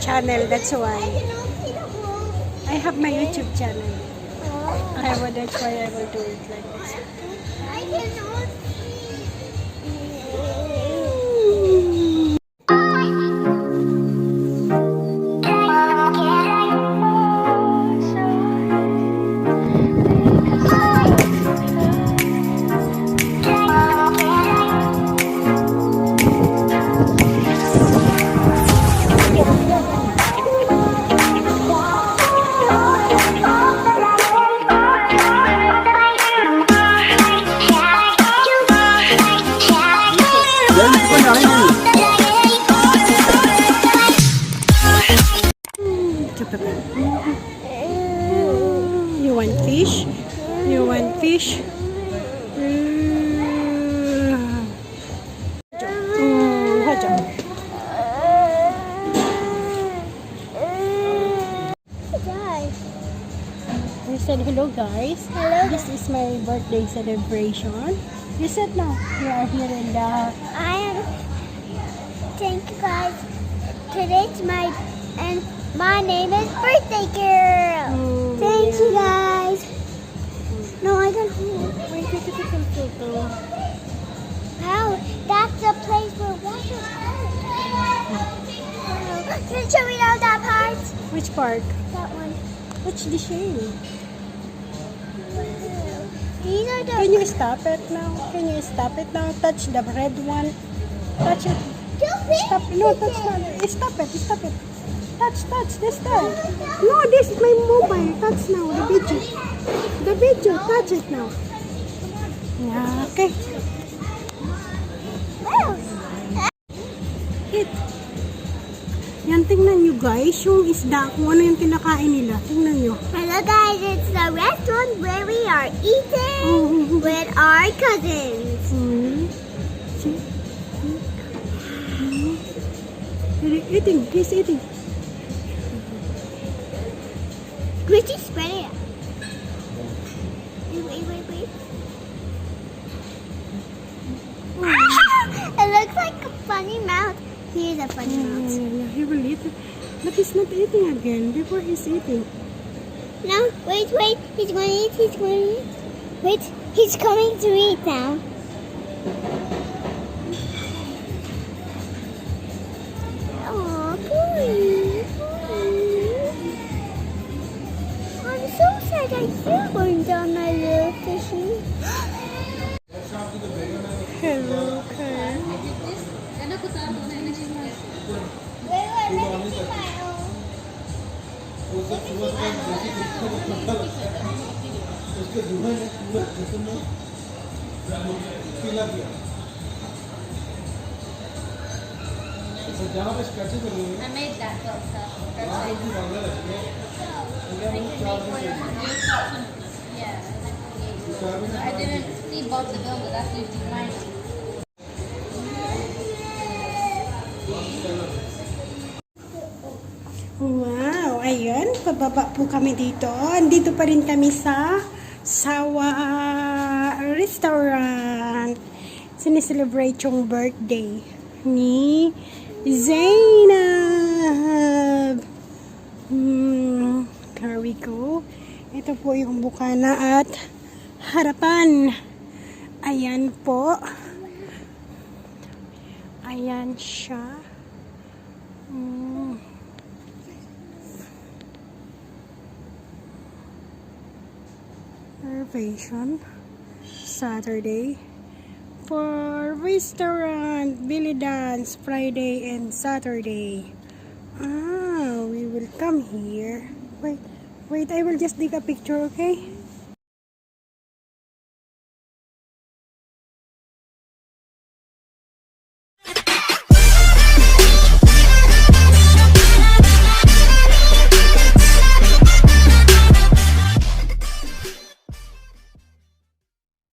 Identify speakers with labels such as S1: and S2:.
S1: channel, that's why. I have my YouTube channel. That's why I will do it like this.
S2: I cannot
S1: You want fish? You want fish? You said hello guys.
S2: Hello.
S1: This is my birthday celebration. You said no. You are here in the...
S2: Thank you guys. Today's my name is Birthday Girl. Thank you guys. No, I don't know.
S1: Wait, take a photo.
S2: How? That's the place where water. Can you show me all that part?
S1: Which part?
S2: That one.
S1: What's the shade?
S2: These are the.
S1: Can you stop it now? Can you stop it now? Touch the red one. Touch it. Stop. No, touch not. Stop it. Stop it. Touch. This time. No, this is my mobile. Touch now. The video. The video. Touch it now. Yeah, okay. Hit. Yan, tingnan nyo guys. Yung isda. Kung ano yung kinakain nila. Tingnan nyo.
S2: Hello guys, it's the restaurant where we are eating with our cousins.
S1: Eating. He's eating.
S2: Christy, spread it out. Wait. It looks like a funny mouth. Here's a funny mouth.
S1: Yeah, he will eat it. But he's not eating again. Before he's eating.
S2: No, wait. He's going to eat. Wait, he's coming to eat now. Oh, boy. I'm so sad I feel going down my little fishy.
S1: Hello, okay.
S2: Wait, let me see my own.
S3: I made that stuff. Yeah. I didn't see both of them, but that's usually mine.
S1: Wow, ayun. Pababa po kami dito. Andito pa rin kami sa Sawa Restaurant. Sineselebrate yung birthday ni Zainab. Here we go. Ito po yung bukana at harapan. Ayan po. Ayan siya. Reservation Saturday for restaurant Billy Dance Friday and Saturday. We will come here. Wait, I will just take a picture, okay?